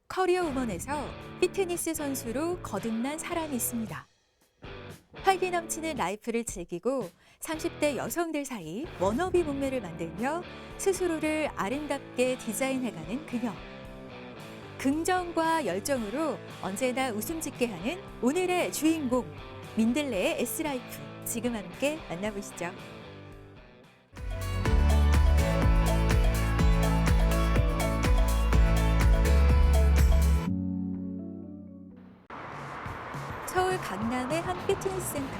커리어 우먼에서 피트니스 선수로 거듭난 사람이 있습니다. 활기 넘치는 라이프를 즐기고 30대 여성들 사이 워너비 몸매를 만들며 스스로를 아름답게 디자인해가는 그녀. 긍정과 열정으로 언제나 웃음 짓게 하는 오늘의 주인공, 민들레의 S라이프. 지금 함께 만나보시죠. 서울 강남의 한 피트니스 센터.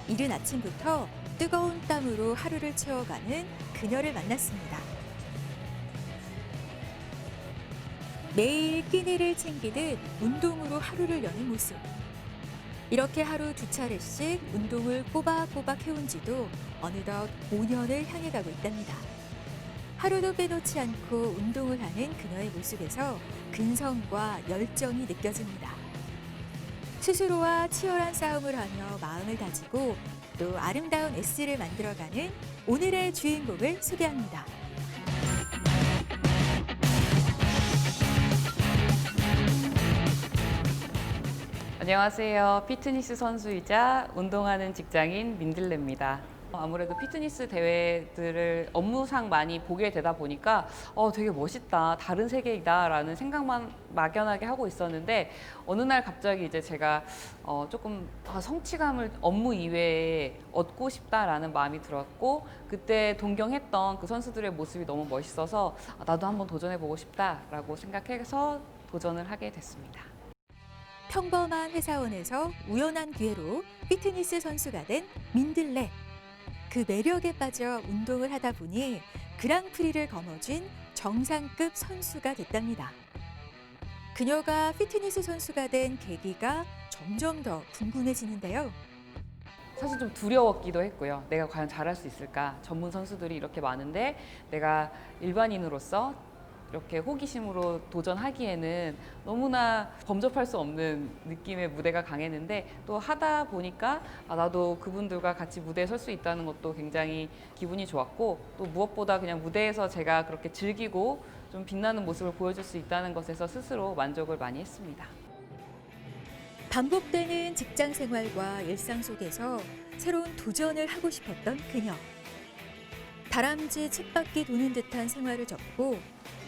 이른 아침부터 뜨거운 땀으로 하루를 채워가는 그녀를 만났습니다. 매일 끼니를 챙기듯 운동으로 하루를 여는 모습. 이렇게 하루 2차례씩 운동을 꼬박꼬박 해온 지도 어느덧 5년을 향해 가고 있답니다. 하루도 빼놓지 않고 운동을 하는 그녀의 모습에서 근성과 열정이 느껴집니다. 스스로와 치열한 싸움을 하며 마음을 다지고 또 아름다운 S를 만들어가는 오늘의 주인공을 소개합니다. 안녕하세요. 피트니스 선수이자 운동하는 직장인 민들레입니다. 아무래도 피트니스 대회들을 업무상 많이 보게 되다 보니까 되게 멋있다, 다른 세계이다 라는 생각만 막연하게 하고 있었는데 어느 날 갑자기 이제 제가 조금 성취감을 업무 이외에 얻고 싶다라는 마음이 들었고 그때 동경했던 그 선수들의 모습이 너무 멋있어서 나도 한번 도전해보고 싶다라고 생각해서 도전을 하게 됐습니다. 평범한 회사원에서 우연한 기회로 피트니스 선수가 된 민들레. 그 매력에 빠져 운동을 하다 보니 그랑프리를 거머쥔 정상급 선수가 됐답니다. 그녀가 피트니스 선수가 된 계기가 점점 더 궁금해지는데요. 사실 좀 두려웠기도 했고요. 내가 과연 잘할 수 있을까? 전문 선수들이 이렇게 많은데 내가 일반인으로서 이렇게 호기심으로 도전하기에는 너무나 범접할 수 없는 느낌의 무대가 강했는데 또 하다 보니까 나도 그분들과 같이 무대에 설 수 있다는 것도 굉장히 기분이 좋았고 또 무엇보다 그냥 무대에서 제가 그렇게 즐기고 좀 빛나는 모습을 보여줄 수 있다는 것에서 스스로 만족을 많이 했습니다. 반복되는 직장 생활과 일상 속에서 새로운 도전을 하고 싶었던 그녀. 다람쥐 쳇바퀴 도는 듯한 생활을 접고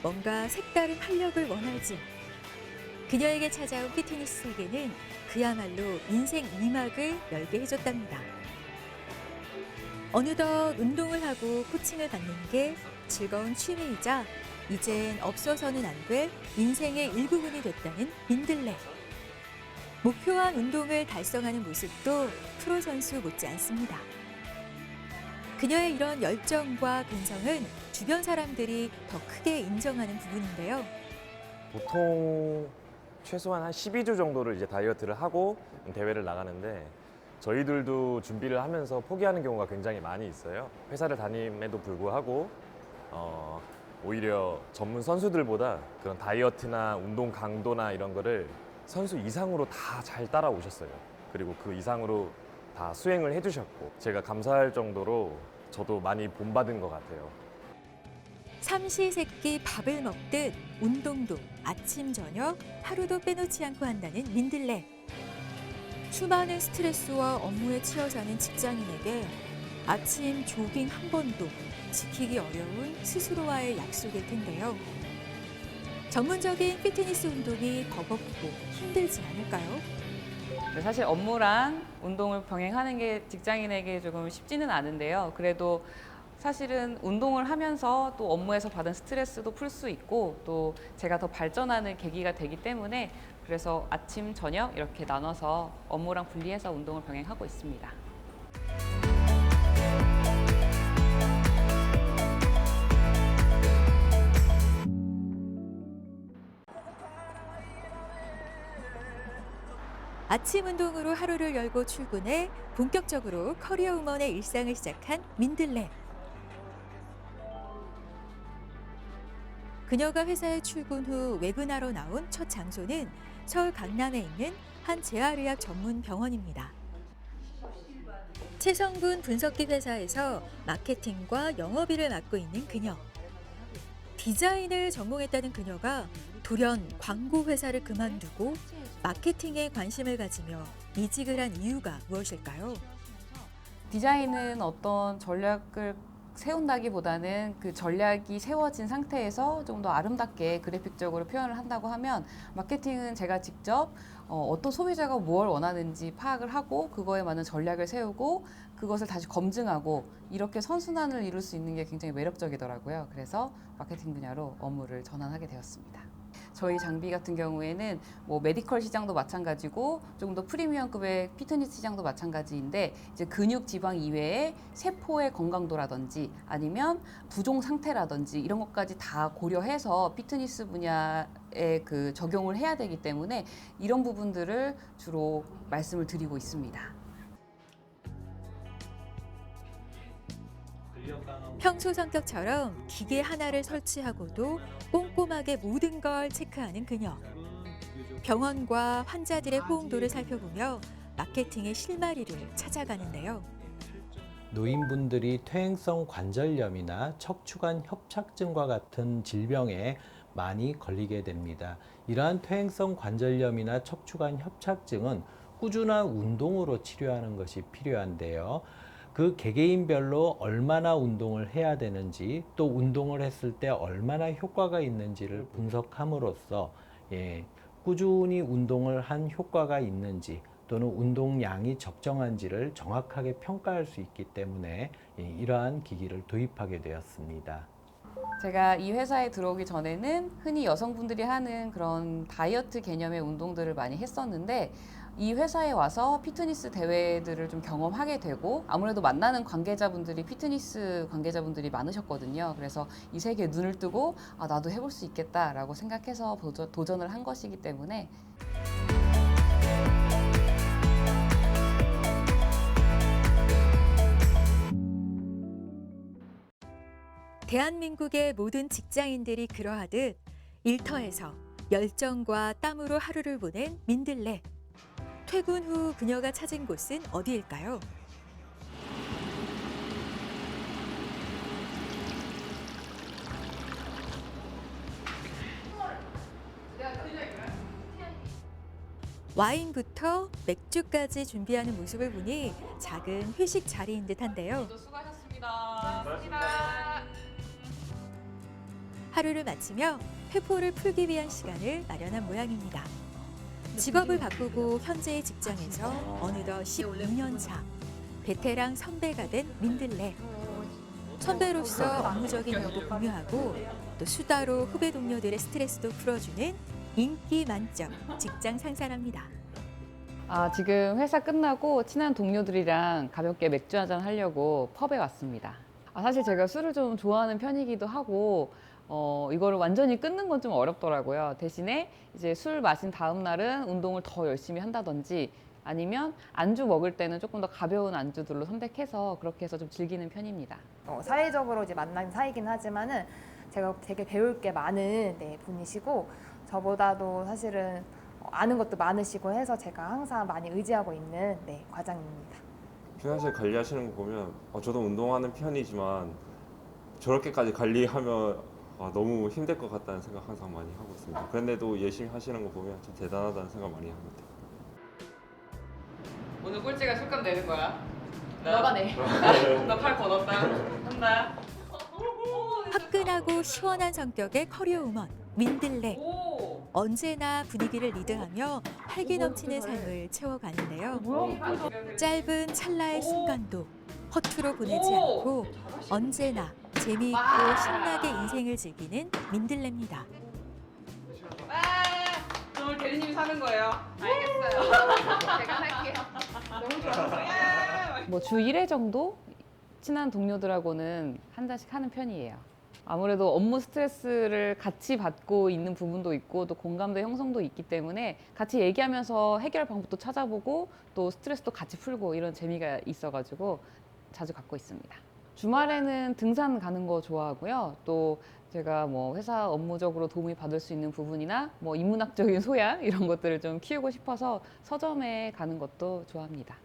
뭔가 색다른 활력을 원하지. 그녀에게 찾아온 피트니스 세계는 그야말로 인생 2막을 열게 해줬답니다. 어느덧 운동을 하고 코칭을 받는 게 즐거운 취미이자 이젠 없어서는 안 될 인생의 일부분이 됐다는 민들레. 목표한 운동을 달성하는 모습도 프로 선수 못지않습니다. 그녀의 이런 열정과 근성은 주변 사람들이 더 크게 인정하는 부분인데요. 보통 최소한 한 12주 정도를 이제 다이어트를 하고 대회를 나가는데 저희들도 준비를 하면서 포기하는 경우가 굉장히 많이 있어요. 회사를 다님에도 불구하고 오히려 전문 선수들보다 그런 다이어트나 운동 강도나 이런 거를 선수 이상으로 다 잘 따라오셨어요. 그리고 그 이상으로 다 수행을 해주셨고 제가 감사할 정도로 저도 많이 본받은 것 같아요. 삼시세끼 밥을 먹듯 운동도 아침 저녁 하루도 빼놓지 않고 한다는 민들레. 수많은 스트레스와 업무에 치여 사는 직장인에게 아침 조깅 한 번도 지키기 어려운 스스로와의 약속일 텐데요. 전문적인 피트니스 운동이 버겁고 힘들지 않을까요? 사실 업무랑 운동을 병행하는 게 직장인에게 조금 쉽지는 않은데요. 그래도 사실은 운동을 하면서 또 업무에서 받은 스트레스도 풀 수 있고 또 제가 더 발전하는 계기가 되기 때문에 그래서 아침, 저녁 이렇게 나눠서 업무랑 분리해서 운동을 병행하고 있습니다. 아침 운동으로 하루를 열고 출근해 본격적으로 커리어 우먼의 일상을 시작한 민들레. 그녀가 회사에 출근 후 외근하러 나온 첫 장소는 서울 강남에 있는 한 재활의학 전문 병원입니다. 체성분 분석기 회사에서 마케팅과 영업일을 맡고 있는 그녀. 디자인을 전공했다는 그녀가 돌연 광고 회사를 그만두고 마케팅에 관심을 가지며 이직을 한 이유가 무엇일까요? 디자인은 어떤 전략을 세운다기보다는 그 전략이 세워진 상태에서 좀 더 아름답게 그래픽적으로 표현을 한다고 하면, 마케팅은 제가 직접 어떤 소비자가 무엇을 원하는지 파악을 하고 그거에 맞는 전략을 세우고 그것을 다시 검증하고 이렇게 선순환을 이룰 수 있는 게 굉장히 매력적이더라고요. 그래서 마케팅 분야로 업무를 전환하게 되었습니다. 저희 장비 같은 경우에는 뭐 메디컬 시장도 마찬가지고 조금 더 프리미엄급의 피트니스 시장도 마찬가지인데, 이제 근육 지방 이외에 세포의 건강도라든지 아니면 부종 상태라든지 이런 것까지 다 고려해서 피트니스 분야에 그 적용을 해야 되기 때문에 이런 부분들을 주로 말씀을 드리고 있습니다. 평소 성격처럼 기계 하나를 설치하고도 꼼꼼하게 모든 걸 체크하는 그녀. 병원과 환자들의 호응도를 살펴보며 마케팅의 실마리를 찾아가는데요. 노인분들이 퇴행성 관절염이나 척추관 협착증과 같은 질병에 많이 걸리게 됩니다. 이러한 퇴행성 관절염이나 척추관 협착증은 꾸준한 운동으로 치료하는 것이 필요한데요. 그 개개인별로 얼마나 운동을 해야 되는지, 또 운동을 했을 때 얼마나 효과가 있는지를 분석함으로써 꾸준히 운동을 한 효과가 있는지 또는 운동량이 적정한지를 정확하게 평가할 수 있기 때문에 이러한 기기를 도입하게 되었습니다. 제가 이 회사에 들어오기 전에는 흔히 여성분들이 하는 그런 다이어트 개념의 운동들을 많이 했었는데, 이 회사에 와서 피트니스 대회들을 좀 경험하게 되고, 아무래도 만나는 관계자분들이 피트니스 관계자분들이 많으셨거든요. 그래서 이 세계에 눈을 뜨고 나도 해볼 수 있겠다라고 생각해서 도전을 한 것이기 때문에. 대한민국의 모든 직장인들이 그러하듯 일터에서 열정과 땀으로 하루를 보낸 민들레. 퇴근 후 그녀가 찾은 곳은 어디일까요? 와인부터 맥주까지 준비하는 모습을 보니 작은 회식 자리인 듯한데요. 수고하셨습니다. 하루를 마치며 회포를 풀기 위한 시간을 마련한 모양입니다. 직업을 바꾸고 현재의 직장에서 어느덧 12년 차 베테랑 선배가 된 민들레. 선배로서 업무적인 일도 공유하고 또 수다로 후배 동료들의 스트레스도 풀어주는 인기 만점 직장 상사랍니다. 지금 회사 끝나고 친한 동료들이랑 가볍게 맥주 한잔 하려고 펍에 왔습니다. 사실 제가 술을 좀 좋아하는 편이기도 하고 이거를 완전히 끊는 건 좀 어렵더라고요. 대신에 이제 술 마신 다음 날은 운동을 더 열심히 한다든지, 아니면 안주 먹을 때는 조금 더 가벼운 안주들로 선택해서 그렇게 해서 좀 즐기는 편입니다. 사회적으로 이제 만난 사이긴 하지만은 제가 되게 배울 게 많은 분이시고, 저보다도 사실은 아는 것도 많으시고 해서 제가 항상 많이 의지하고 있는 과장입니다. 평상시에 관리하시는 거 보면 저도 운동하는 편이지만 저렇게까지 관리하면 너무 힘들 것 같다는 생각 항상 많이 하고 있습니다. 그런데도 열심히 하시는 거 보면 참 대단하다는 생각 많이 합니다. 오늘 꼴찌가 술값 내는 거야? 너가 내. 나 팔 걷었다. 한다. 화끈하고 시원한 성격의 커리어 우먼 민들레. 오. 언제나 분위기를 리드하며 활기 넘치는 삶을 채워가는데요. 짧은 찰나의 순간도 허투루 보내지 않고 언제나 재미있고 신나게 인생을 즐기는 민들레입니다. 오늘 대리님이 사는 거예요. 알겠어요. 제가 살게요. 너무 좋아요. 뭐 주 1회 정도 친한 동료들하고는 한 잔씩 하는 편이에요. 아무래도 업무 스트레스를 같이 받고 있는 부분도 있고 또 공감대 형성도 있기 때문에 같이 얘기하면서 해결 방법도 찾아보고 또 스트레스도 같이 풀고 이런 재미가 있어가지고 자주 갖고 있습니다. 주말에는 등산 가는 거 좋아하고요. 또 제가 뭐 회사 업무적으로 도움이 받을 수 있는 부분이나 뭐 인문학적인 소양 이런 것들을 좀 키우고 싶어서 서점에 가는 것도 좋아합니다.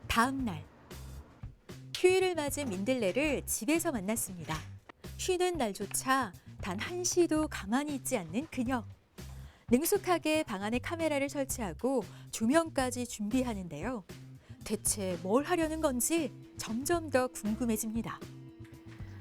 다음 날 휴일을 맞은 민들레를 집에서 만났습니다. 쉬는 날조차 단 한시도 가만히 있지 않는 그녀. 능숙하게 방 안에 카메라를 설치하고 조명까지 준비하는데요. 대체 뭘 하려는 건지 점점 더 궁금해집니다.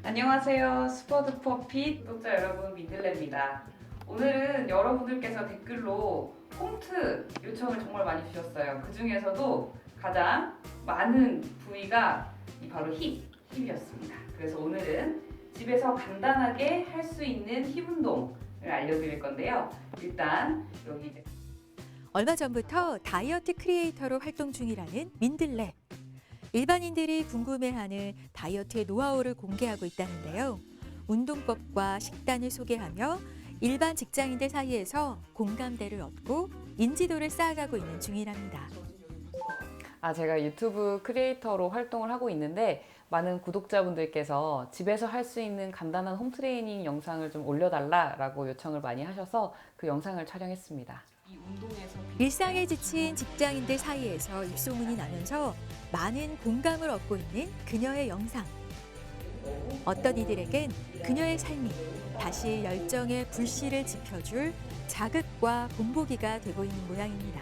안녕하세요. 스퍼드퍼핏 구독자 여러분, 민들레입니다. 오늘은 여러분들께서 댓글로 홈트 요청을 정말 많이 주셨어요. 그 중에서도 가장 많은 부위가 바로 힙이었습니다. 그래서 오늘은 집에서 간단하게 할 수 있는 힙 운동을 알려드릴 건데요. 일단 여기 이제 얼마 전부터 다이어트 크리에이터로 활동 중이라는 민들레. 일반인들이 궁금해하는 다이어트의 노하우를 공개하고 있다는데요. 운동법과 식단을 소개하며 일반 직장인들 사이에서 공감대를 얻고 인지도를 쌓아가고 있는 중이랍니다. 제가 유튜브 크리에이터로 활동을 하고 있는데 많은 구독자분들께서 집에서 할 수 있는 간단한 홈트레이닝 영상을 좀 올려달라고 요청을 많이 하셔서 그 영상을 촬영했습니다. 이 운동에서 일상에 지친 직장인들 사이에서 입소문이 나면서 많은 공감을 얻고 있는 그녀의 영상. 어떤 이들에겐 그녀의 삶이 다시 열정의 불씨를 지펴줄 자극과 본보기가 되고 있는 모양입니다.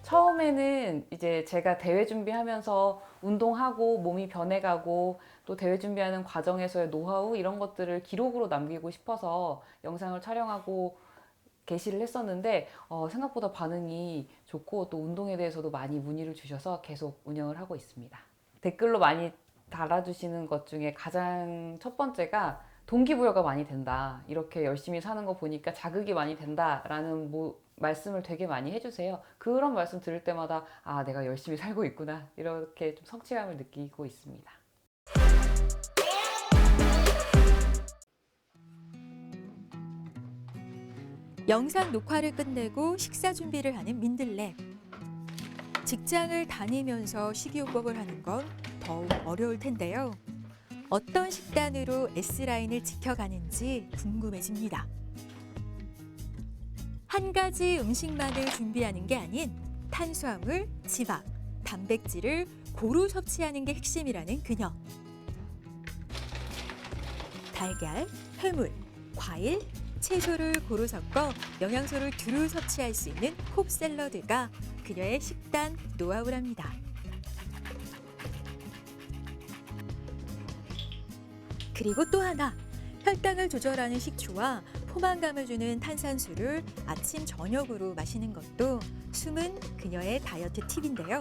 처음에는 이제 제가 대회 준비하면서 운동하고 몸이 변해가고 또 대회 준비하는 과정에서의 노하우 이런 것들을 기록으로 남기고 싶어서 영상을 촬영하고 게시를 했었는데 생각보다 반응이 좋고 또 운동에 대해서도 많이 문의를 주셔서 계속 운영을 하고 있습니다. 댓글로 많이 달아주시는 것 중에 가장 첫 번째가 동기부여가 많이 된다. 이렇게 열심히 사는 거 보니까 자극이 많이 된다라는 말씀을 되게 많이 해주세요. 그런 말씀 들을 때마다 내가 열심히 살고 있구나. 이렇게 좀 성취감을 느끼고 있습니다. 영상 녹화를 끝내고 식사 준비를 하는 민들레. 직장을 다니면서 식이요법을 하는 건 더욱 어려울 텐데요. 어떤 식단으로 S라인을 지켜가는지 궁금해집니다. 한 가지 음식만을 준비하는 게 아닌 탄수화물, 지방, 단백질을 고루 섭취하는 게 핵심이라는 그녀. 달걀, 해물, 과일, 채소를 고루 섞어 영양소를 두루 섭취할 수 있는 콥 샐러드가 그녀의 식단 노하우랍니다. 그리고 또 하나, 혈당을 조절하는 식초와 포만감을 주는 탄산수를 아침 저녁으로 마시는 것도 숨은 그녀의 다이어트 팁인데요.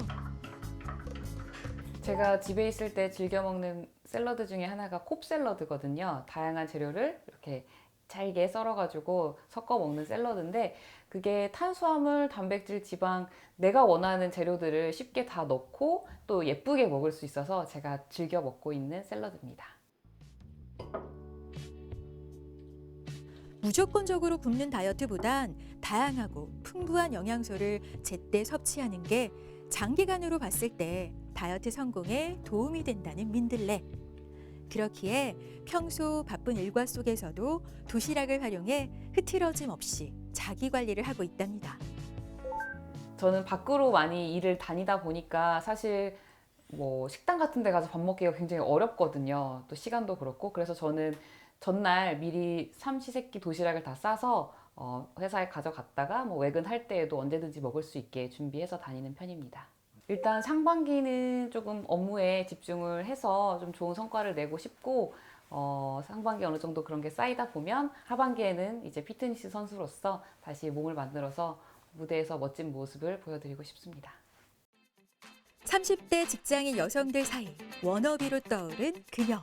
제가 집에 있을 때 즐겨 먹는 샐러드 중에 하나가 콥 샐러드거든요. 다양한 재료를 이렇게 잘게 썰어가지고 섞어 먹는 샐러드인데 그게 탄수화물, 단백질, 지방 내가 원하는 재료들을 쉽게 다 넣고 또 예쁘게 먹을 수 있어서 제가 즐겨 먹고 있는 샐러드입니다. 무조건적으로 굶는 다이어트보단 다양하고 풍부한 영양소를 제때 섭취하는 게 장기간으로 봤을 때 다이어트 성공에 도움이 된다는 민들레. 그렇기에 평소 바쁜 일과 속에서도 도시락을 활용해 흐트러짐 없이 자기 관리를 하고 있답니다. 저는 밖으로 많이 일을 다니다 보니까 사실 뭐 식당 같은 데 가서 밥 먹기가 굉장히 어렵거든요. 또 시간도 그렇고. 그래서 저는 전날 미리 삼시세끼 도시락을 다 싸서 회사에 가져갔다가 뭐 외근할 때에도 언제든지 먹을 수 있게 준비해서 다니는 편입니다. 일단 상반기는 조금 업무에 집중을 해서 좀 좋은 성과를 내고 싶고 상반기 어느 정도 그런 게 쌓이다 보면 하반기에는 이제 피트니스 선수로서 다시 몸을 만들어서 무대에서 멋진 모습을 보여드리고 싶습니다. 30대 직장인 여성들 사이 워너비로 떠오른 그녀.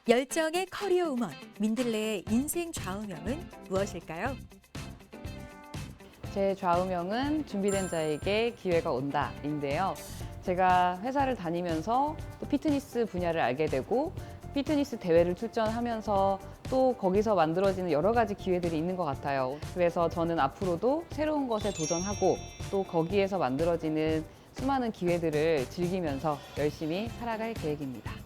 열정의 커리어 우먼 민들레의 인생 좌우명은 무엇일까요? 제 좌우명은 준비된 자에게 기회가 온다인데요. 제가 회사를 다니면서 또 피트니스 분야를 알게 되고 피트니스 대회를 출전하면서 또 거기서 만들어지는 여러 가지 기회들이 있는 것 같아요. 그래서 저는 앞으로도 새로운 것에 도전하고 또 거기에서 만들어지는 수많은 기회들을 즐기면서 열심히 살아갈 계획입니다.